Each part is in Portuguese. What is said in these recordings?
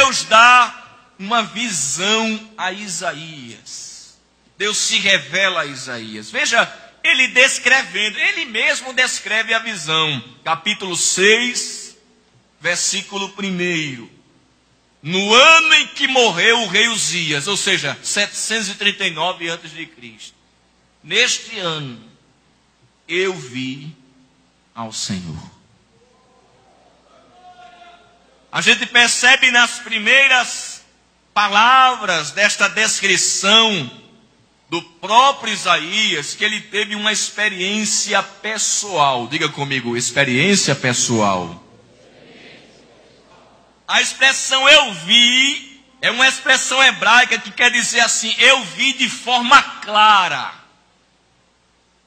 Deus dá uma visão a Isaías. Deus se revela a Isaías. Veja, ele descrevendo, ele mesmo descreve a visão. Capítulo 6, versículo 1. No ano em que morreu o rei Uzias, ou seja, 739 a.C., neste ano, eu vi ao Senhor. A gente percebe nas primeiras palavras desta descrição do próprio Isaías que ele teve uma experiência pessoal. Diga comigo, experiência pessoal. A expressão eu vi é uma expressão hebraica que quer dizer assim, eu vi de forma clara,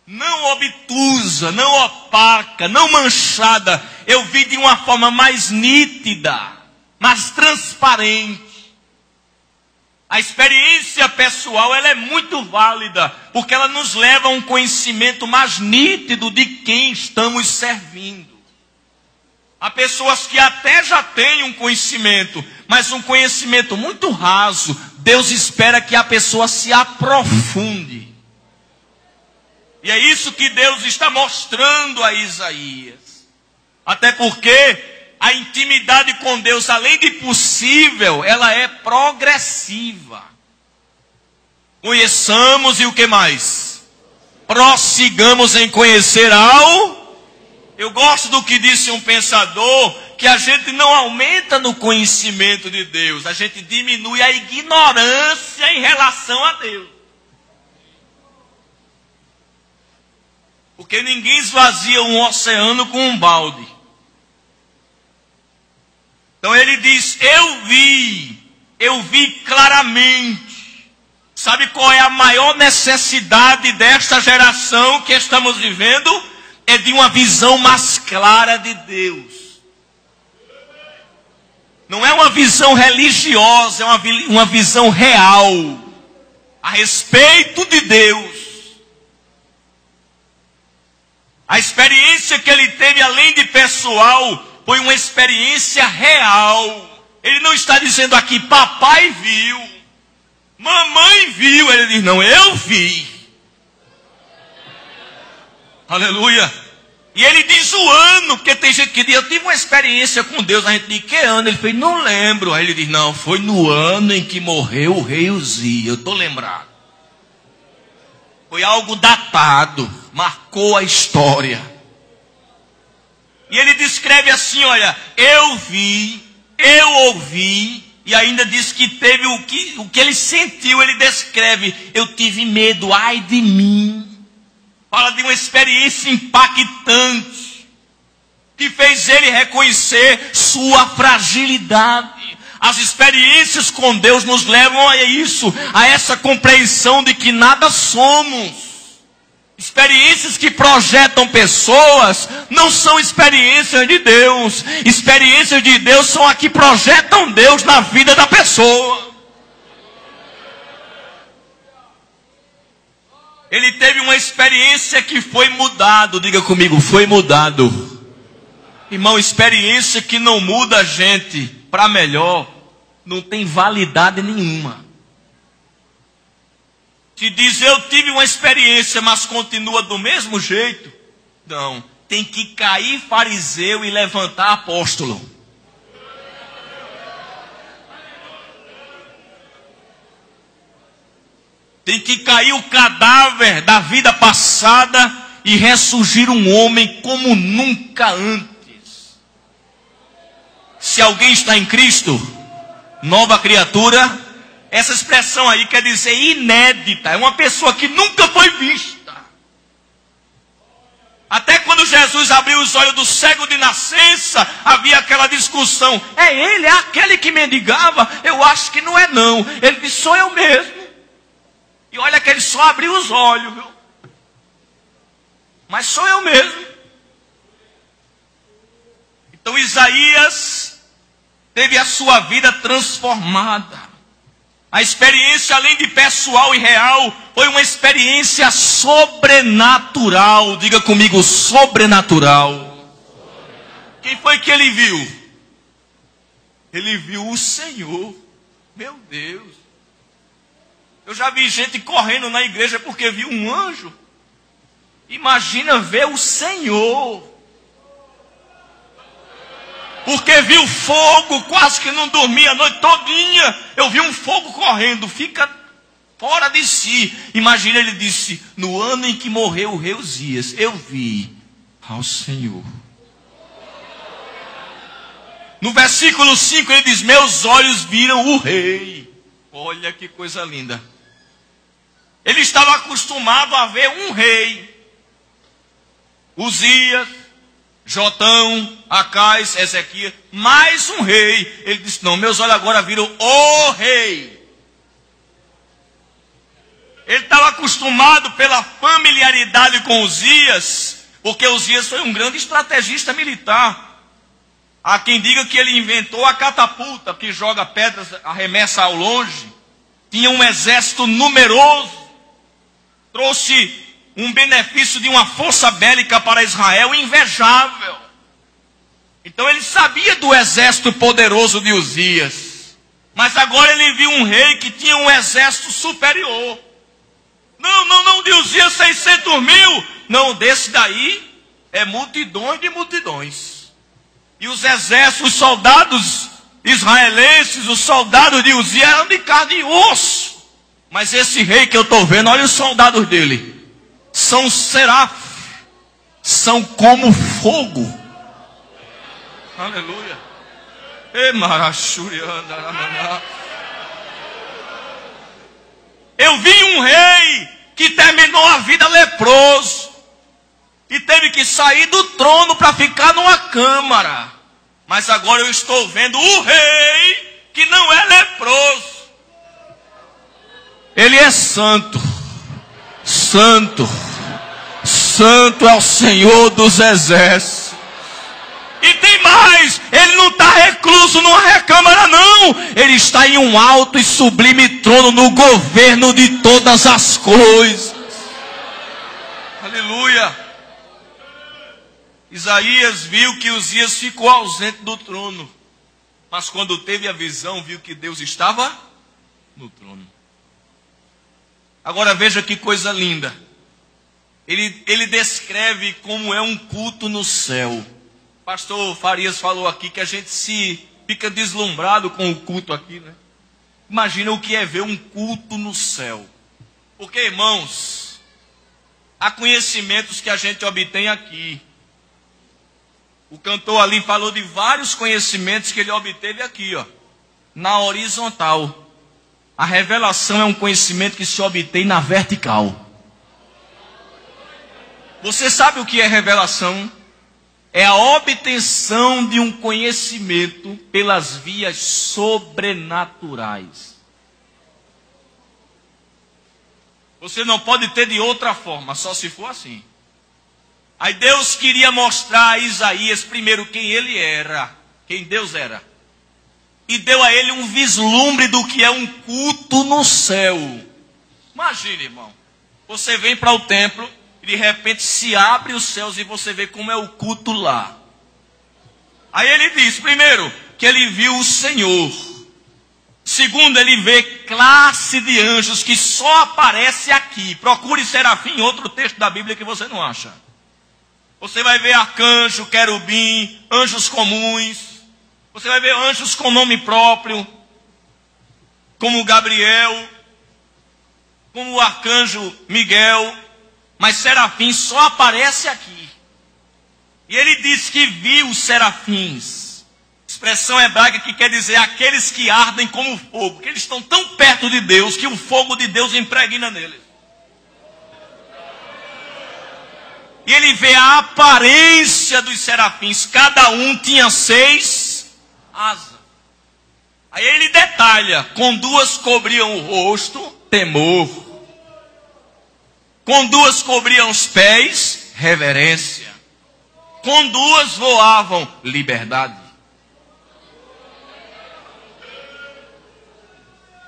não obtusa, não opaca, não manchada. Eu vi de uma forma mais nítida, mais transparente. A experiência pessoal, ela é muito válida, porque ela nos leva a um conhecimento mais nítido de quem estamos servindo. Há pessoas que até já têm um conhecimento, mas um conhecimento muito raso. Deus espera que a pessoa se aprofunde. E é isso que Deus está mostrando a Isaías. Até porque a intimidade com Deus, além de possível, ela é progressiva. Conheçamos e o que mais? Prossigamos em conhecer ao... Eu gosto do que disse um pensador, que a gente não aumenta no conhecimento de Deus, a gente diminui a ignorância em relação a Deus. Porque ninguém esvazia um oceano com um balde. Então ele diz, eu vi claramente. Sabe qual é a maior necessidade desta geração que estamos vivendo? É de uma visão mais clara de Deus. Não é uma visão religiosa, é uma visão real a respeito de Deus. A experiência que ele teve, além de pessoal, foi uma experiência real. Ele não está dizendo aqui, papai viu, mamãe viu. Ele diz, não, eu vi. Aleluia. E ele diz o ano, porque tem gente que diz, eu tive uma experiência com Deus. A gente diz, que ano? Ele fez, não lembro. Aí ele diz, não, foi no ano em que morreu o rei Uzias. Eu estou lembrado. Foi algo datado, marcou a história. E ele descreve assim, olha, eu vi, eu ouvi, e ainda diz que teve o que ele sentiu, ele descreve, eu tive medo, ai de mim. Fala de uma experiência impactante, que fez ele reconhecer sua fragilidade. As experiências com Deus nos levam a isso, a essa compreensão de que nada somos. Experiências que projetam pessoas não são experiências de Deus. Experiências de Deus são as que projetam Deus na vida da pessoa. Ele teve uma experiência que foi mudado. Diga comigo, foi mudado. Irmão, experiência que não muda a gente para melhor, não tem validade nenhuma. Se diz, eu tive uma experiência, mas continua do mesmo jeito, não. Tem que cair fariseu e levantar apóstolo. Tem que cair o cadáver da vida passada e ressurgir um homem como nunca antes. Se alguém está em Cristo, nova criatura, essa expressão aí quer dizer inédita. É uma pessoa que nunca foi vista. Até quando Jesus abriu os olhos do cego de nascença, havia aquela discussão. É ele, é aquele que mendigava? Eu acho que não é não. Ele disse, sou eu mesmo. E olha que ele só abriu os olhos, viu? Mas sou eu mesmo. Então Isaías teve a sua vida transformada. A experiência, além de pessoal e real, foi uma experiência sobrenatural. Diga comigo, sobrenatural. Quem foi que ele viu? Ele viu o Senhor. Meu Deus. Eu já vi gente correndo na igreja porque viu um anjo. Imagina ver o Senhor. Porque viu fogo, quase que não dormia a noite todinha. Eu vi um fogo correndo, fica fora de si. Imagina, ele disse, no ano em que morreu o rei Uzias, eu vi ao Senhor. No versículo 5 ele diz, meus olhos viram o rei. Olha que coisa linda. Ele estava acostumado a ver um rei. Uzias, Jotão, Acais, Ezequias, mais um rei. Ele disse, não, meus olhos agora viram o rei. Ele estava acostumado pela familiaridade com Uzias, porque Uzias foi um grande estrategista militar. Há quem diga que ele inventou a catapulta, que joga pedras, arremessa ao longe. Tinha um exército numeroso. Trouxe um benefício de uma força bélica para Israel invejável. Então ele sabia do exército poderoso de Uzias. Mas agora ele viu um rei que tinha um exército superior. Não, de Uzias 600 mil. Não, desse daí é multidões de multidões. E os exércitos, os soldados israelenses, os soldados de Uzias eram de carne e osso. Mas esse rei que eu estou vendo, olha os soldados dele. São serafos. São como fogo. Aleluia. Eu vi um rei que terminou a vida leproso. E teve que sair do trono para ficar numa câmara. Mas agora eu estou vendo o rei que não é leproso. Ele é santo. Santo. Santo é o Senhor dos exércitos. E tem mais. Ele não está recluso numa recâmara, não. Ele está em um alto e sublime trono no governo de todas as coisas. Aleluia. Isaías viu que Uzias ficou ausente do trono. Mas quando teve a visão, viu que Deus estava no trono. Agora veja que coisa linda. Ele descreve como é um culto no céu. Pastor Farias falou aqui que a gente fica deslumbrado com o culto aqui, né? Imagina o que é ver um culto no céu. Porque, irmãos, há conhecimentos que a gente obtém aqui. O cantor ali falou de vários conhecimentos que ele obteve aqui, ó, na horizontal. A revelação é um conhecimento que se obtém na vertical. Você sabe o que é revelação? É a obtenção de um conhecimento pelas vias sobrenaturais. Você não pode ter de outra forma, só se for assim. Aí Deus queria mostrar a Isaías primeiro quem ele era, quem Deus era. E deu a ele um vislumbre do que é um culto no céu. Imagine, irmão, você vem para o templo e de repente se abre os céus e você vê como é o culto lá. Aí ele diz, primeiro, que ele viu o Senhor. Segundo, ele vê classe de anjos que só aparece aqui. Procure serafim em outro texto da Bíblia que você não acha. Você vai ver arcanjo, querubim, anjos comuns. Você vai ver anjos com nome próprio, como Gabriel, como o arcanjo Miguel. Mas serafim só aparece aqui. E ele diz que viu os serafins. Expressão hebraica que quer dizer aqueles que ardem como fogo. Que eles estão tão perto de Deus que o fogo de Deus impregna neles. E ele vê a aparência dos serafins. Cada um tinha 6 asas. Aí ele detalha. Com 2 cobriam o rosto, temor. Com 2 cobriam os pés, reverência. Com 2 voavam, liberdade.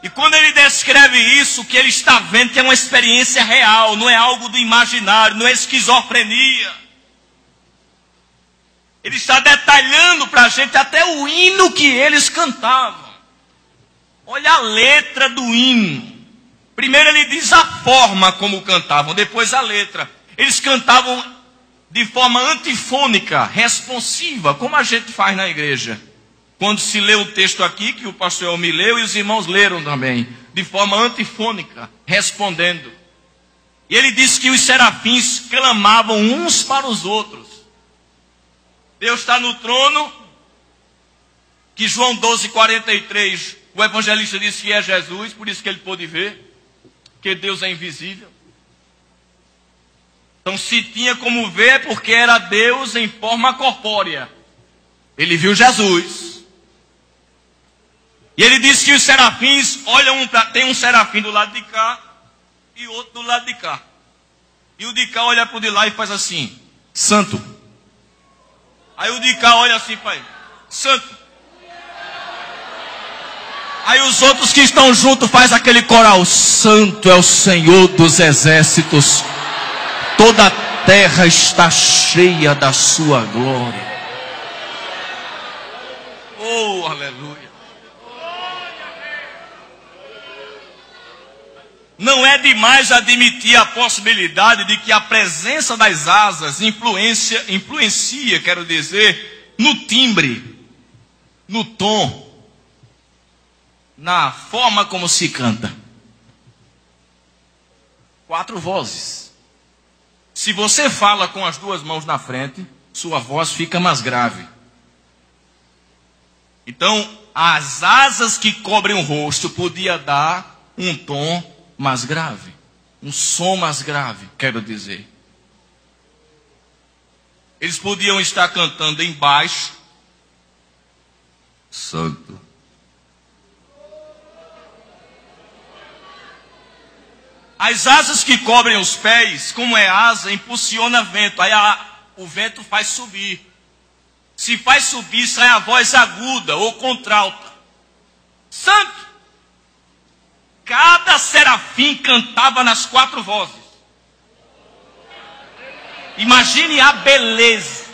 E quando ele descreve isso, que ele está vendo que é uma experiência real, não é algo do imaginário, não é esquizofrenia. Ele está detalhando para a gente até o hino que eles cantavam. Olha a letra do hino. Primeiro ele diz a forma como cantavam, depois a letra. Eles cantavam de forma antifônica, responsiva, como a gente faz na igreja. Quando se lê o texto aqui, que o pastor me leu e os irmãos leram também, de forma antifônica, respondendo. E ele diz que os serafins clamavam uns para os outros. Deus está no trono, que João 12:43, o evangelista disse que é Jesus, por isso que ele pôde ver, que Deus é invisível. Então se tinha como ver, porque era Deus em forma corpórea. Ele viu Jesus. E ele disse que os serafins olham, tem um serafim do lado de cá e outro do lado de cá. E o de cá olha para o de lá e faz assim, santo. Aí o de cá olha assim para ele, santo. Aí os outros que estão juntos faz aquele coral, santo é o Senhor dos exércitos. Toda a terra está cheia da sua glória. Oh, aleluia. Não é demais admitir a possibilidade de que a presença das asas influencia, quero dizer, no timbre, no tom, na forma como se canta. 4 vozes. Se você fala com as 2 mãos na frente, sua voz fica mais grave. Então, as asas que cobrem o rosto podia dar um tom mais grave, um som mais grave, quero dizer. Eles podiam estar cantando embaixo, santo. As asas que cobrem os pés, como é asa, impulsiona vento, aí o vento faz subir. Se faz subir, sai a voz aguda ou contralta. Santo! Cada serafim cantava nas 4 vozes. Imagine a beleza.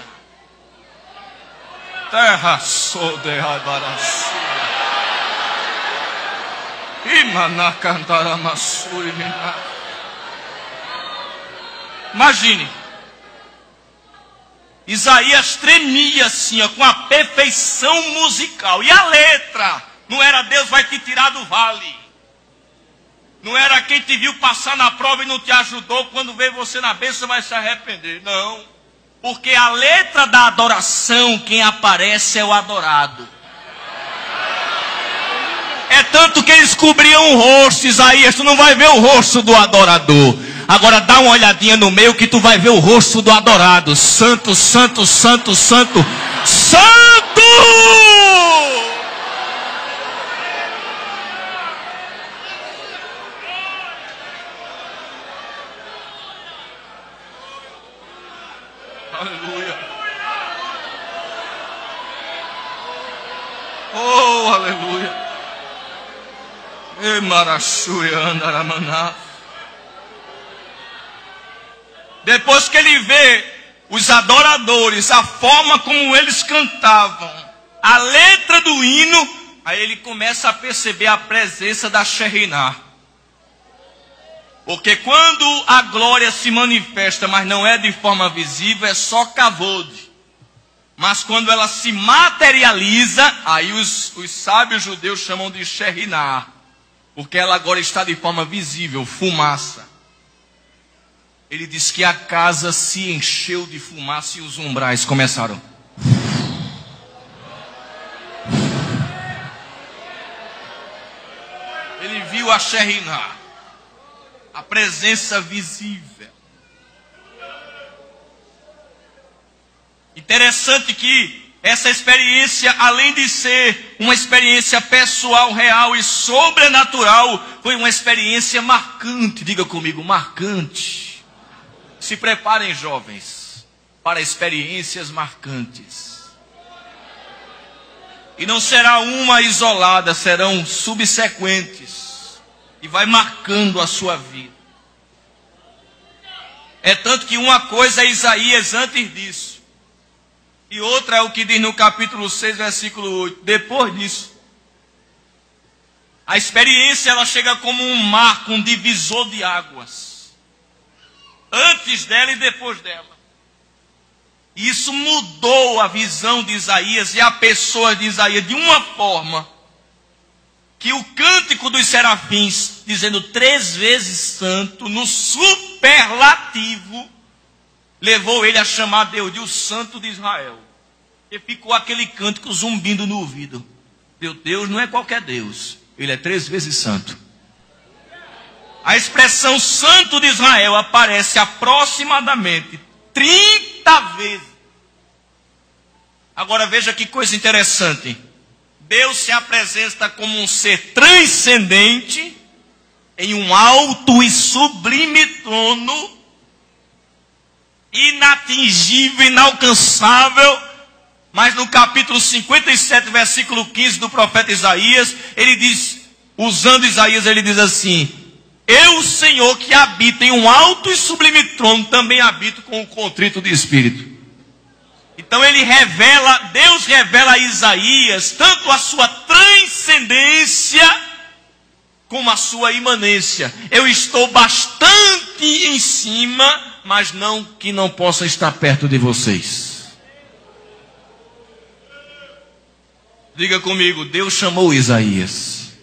Terra soderra baraçu. Imagine. Isaías tremia assim, ó, com a perfeição musical. E a letra? Não era Deus vai te tirar do vale. Não era quem te viu passar na prova e não te ajudou, quando vê você na bênção vai se arrepender. Não. Porque a letra da adoração, quem aparece é o adorado. É tanto que eles cobriam o rosto, Isaías, tu não vai ver o rosto do adorador. Agora dá uma olhadinha no meio que tu vai ver o rosto do adorado. Santo, santo, santo, santo, santo! Aleluia. Oh, aleluia. Depois que ele vê os adoradores, a forma como eles cantavam, a letra do hino, aí ele começa a perceber a presença da Shekhinah. Porque quando a glória se manifesta, mas não é de forma visível, é só kavod. Mas quando ela se materializa, aí os sábios judeus chamam de Shekhinah. Porque ela agora está de forma visível, fumaça. Ele diz que a casa se encheu de fumaça e os umbrais começaram. Ele viu a Shekhinah, a presença visível. Interessante que essa experiência, além de ser uma experiência pessoal, real e sobrenatural, foi uma experiência marcante. Diga comigo, marcante. Se preparem, jovens, para experiências marcantes. E não será uma isolada, serão subsequentes. E vai marcando a sua vida. É tanto que uma coisa é Isaías antes disso. E outra é o que diz no capítulo 6, versículo 8. Depois disso, a experiência ela chega como um marco, um divisor de águas. Antes dela e depois dela. E isso mudou a visão de Isaías e a pessoa de Isaías de uma forma que o cântico dos serafins, dizendo 3 vezes santo, no superlativo, levou ele a chamar Deus de o Santo de Israel. E ficou aquele cântico zumbindo no ouvido. Meu Deus não é qualquer Deus, ele é 3 vezes santo. A expressão Santo de Israel aparece aproximadamente 30 vezes. Agora veja que coisa interessante. Deus se apresenta como um ser transcendente em um alto e sublime trono, inatingível, inalcançável. Mas no capítulo 57, versículo 15 do profeta Isaías, ele diz, usando Isaías, ele diz assim: eu, Senhor, que habito em um alto e sublime trono, também habito com o contrito de espírito. Então Deus revela a Isaías tanto a sua transcendência como a sua imanência. Eu estou bastante em cima, mas não que não possa estar perto de vocês. Diga comigo, Deus chamou Isaías.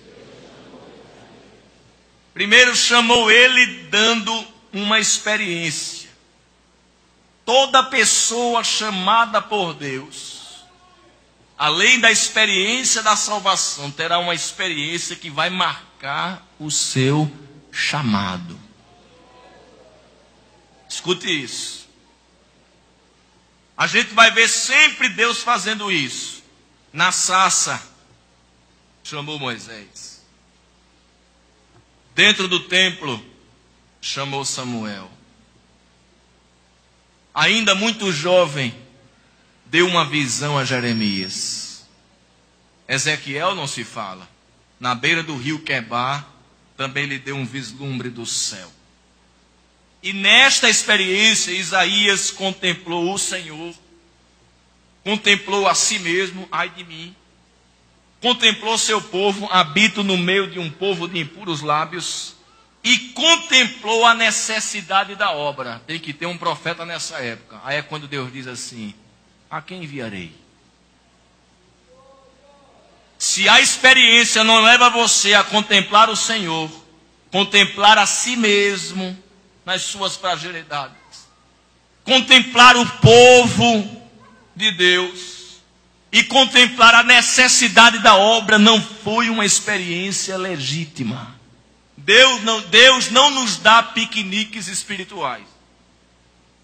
Primeiro chamou ele dando uma experiência. Toda pessoa chamada por Deus, além da experiência da salvação, terá uma experiência que vai marcar o seu chamado. Escute isso. A gente vai ver sempre Deus fazendo isso. Na sarça, chamou Moisés. Dentro do templo, chamou Samuel. Ainda muito jovem, deu uma visão a Jeremias. Ezequiel não se fala. Na beira do rio Quebar, também lhe deu um vislumbre do céu. E nesta experiência, Isaías contemplou o Senhor, contemplou a si mesmo, ai de mim, contemplou seu povo, habito no meio de um povo de impuros lábios, e contemplou a necessidade da obra. Tem que ter um profeta nessa época. Aí é quando Deus diz assim: a quem enviarei? Se a experiência não leva você a contemplar o Senhor, contemplar a si mesmo nas suas fragilidades, contemplar o povo de Deus e contemplar a necessidade da obra, não foi uma experiência legítima. Deus não nos dá piqueniques espirituais.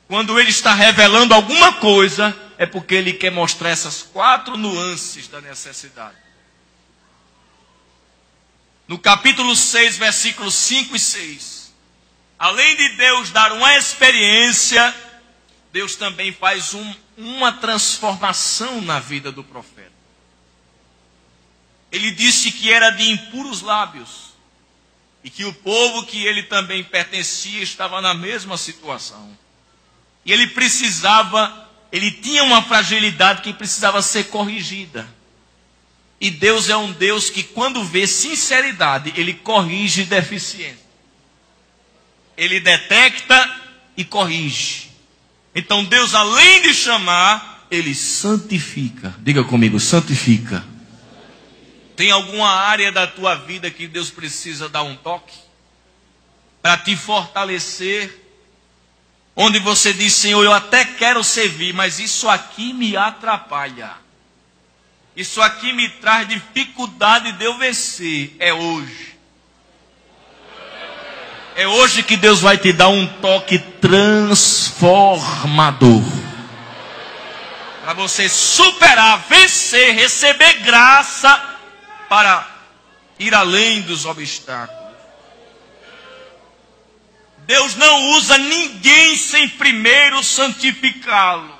Quando Ele está revelando alguma coisa, é porque Ele quer mostrar essas 4 nuances da necessidade. No capítulo 6, versículos 5 e 6, além de Deus dar uma experiência, Deus também faz uma transformação na vida do profeta. Ele disse que era de impuros lábios. E que o povo que ele também pertencia estava na mesma situação. E ele tinha uma fragilidade que precisava ser corrigida. E Deus é um Deus que, quando vê sinceridade, ele corrige deficiência. Ele detecta e corrige. Então Deus, além de chamar, ele santifica. Diga comigo, santifica. Tem alguma área da tua vida que Deus precisa dar um toque? Para te fortalecer? Onde você diz: Senhor, eu até quero servir, mas isso aqui me atrapalha. Isso aqui me traz dificuldade de eu vencer. É hoje. É hoje que Deus vai te dar um toque transformador. Para você superar, vencer, receber graça para ir além dos obstáculos. Deus não usa ninguém sem primeiro santificá-lo.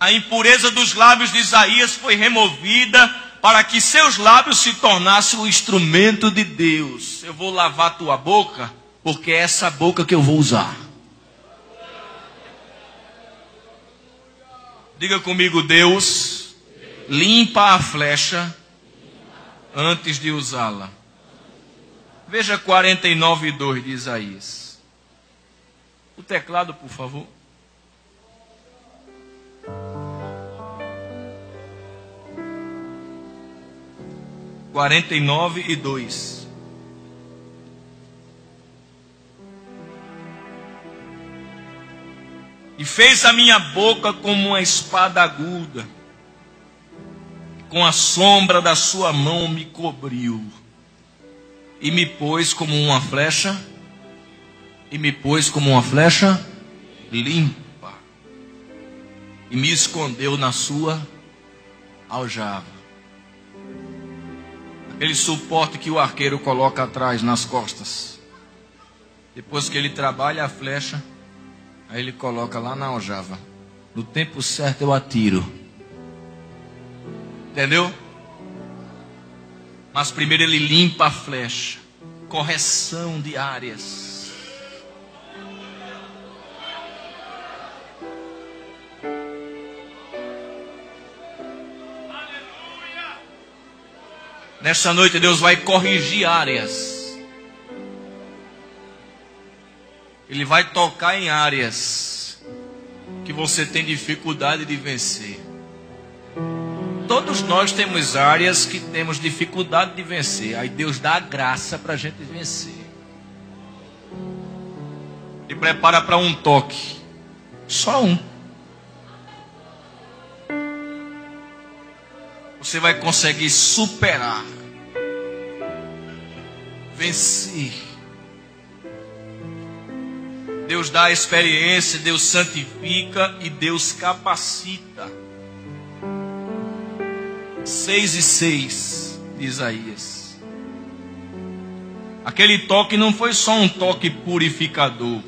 A impureza dos lábios de Isaías foi removida para que seus lábios se tornassem o instrumento de Deus. Eu vou lavar tua boca, porque é essa boca que eu vou usar. Diga comigo, Deus limpa a flecha antes de usá-la. Veja 49:2 de Isaías. O teclado, por favor. (49:2) 49:2. E fez a minha boca como uma espada aguda, com a sombra da sua mão me cobriu, e me pôs como uma flecha, limpa, e me escondeu na sua aljava. Aquele suporte que o arqueiro coloca atrás nas costas. Depois que ele trabalha a flecha, aí ele coloca lá na aljava. No tempo certo eu atiro. Entendeu? Mas primeiro ele limpa a flecha. Correção de áreas. Nessa noite Deus vai corrigir áreas. Ele vai tocar em áreas que você tem dificuldade de vencer. Todos nós temos áreas que temos dificuldade de vencer. Aí Deus dá a graça para a gente vencer. E prepara para um toque. Só um. Você vai conseguir superar. Vencer. Deus dá a experiência, Deus santifica e Deus capacita. 6:6 de Isaías. Aquele toque não foi só um toque purificador,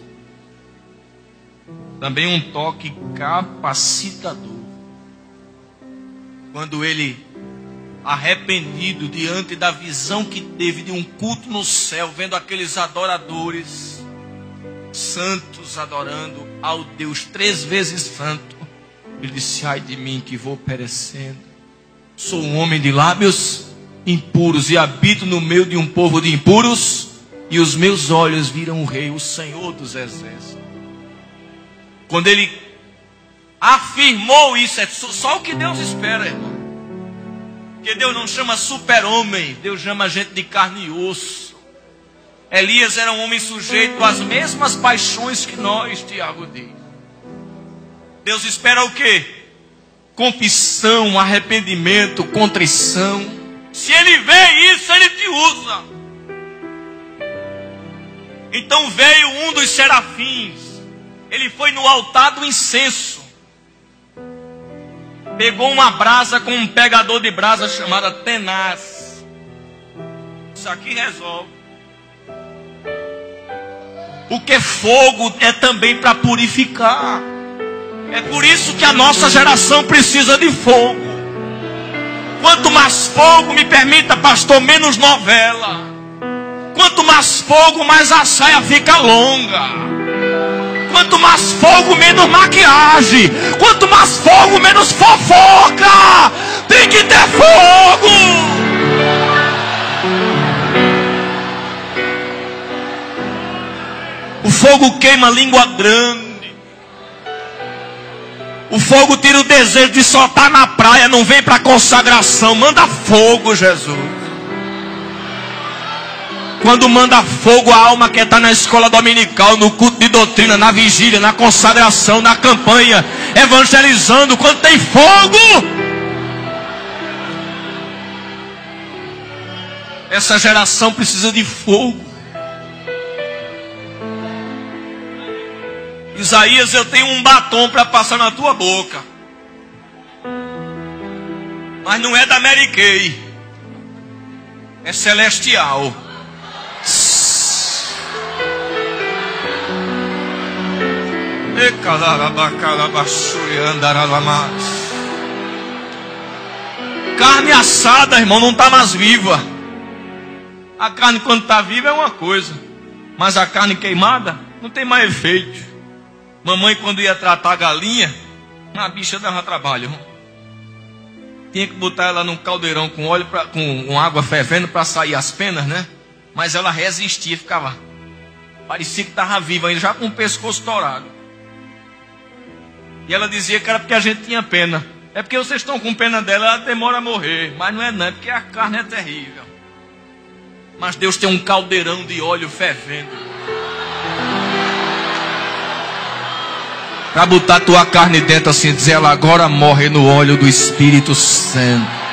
também um toque capacitador. Quando ele, arrependido diante da visão que teve de um culto no céu, vendo aqueles adoradores santos adorando ao Deus 3 vezes santo, ele disse: ai de mim que vou perecendo. Sou um homem de lábios impuros e habito no meio de um povo de impuros, e os meus olhos viram o Rei, o Senhor dos Exércitos. Quando ele afirmou isso, é só o que Deus espera, irmão. Porque Deus não chama super-homem, Deus chama gente de carne e osso. Elias era um homem sujeito às mesmas paixões que nós, Tiago diz. Deus espera o quê? Confissão, arrependimento, contrição. Se ele vê isso, ele te usa. Então veio um dos serafins. Ele foi no altar do incenso. Pegou uma brasa com um pegador de brasa chamada tenaz. Isso aqui resolve. Porque fogo é também para purificar. É por isso que a nossa geração precisa de fogo. Quanto mais fogo, me permita, pastor, menos novela. Quanto mais fogo, mais a saia fica longa. Quanto mais fogo, menos maquiagem. Quanto mais fogo, menos fofoca. Tem que ter fogo. O fogo queima a língua grande. O fogo tira o desejo de só estar na praia. Não vem para consagração. Manda fogo, Jesus. Quando manda fogo, a alma quer estar na escola dominical, no culto de doutrina, na vigília, na consagração, na campanha, evangelizando. Quando tem fogo, essa geração precisa de fogo. Isaías, eu tenho um batom para passar na tua boca, mas não é da Mary Kay, é celestial. Carne assada, irmão, não está mais viva. A carne quando está viva é uma coisa, mas a carne queimada não tem mais efeito. Mamãe, quando ia tratar a galinha, A bicha dava trabalho. Tinha que botar ela num caldeirão com óleo, com água fervendo para sair as penas, né? Mas ela resistia, ficava. Parecia que estava viva ainda, já com o pescoço torado. E ela dizia que era porque a gente tinha pena. É porque vocês estão com pena dela, ela demora a morrer. Mas não é não, é porque a carne é terrível. Mas Deus tem um caldeirão de óleo fervendo para botar tua carne dentro assim, dizer ela agora morre no óleo do Espírito Santo.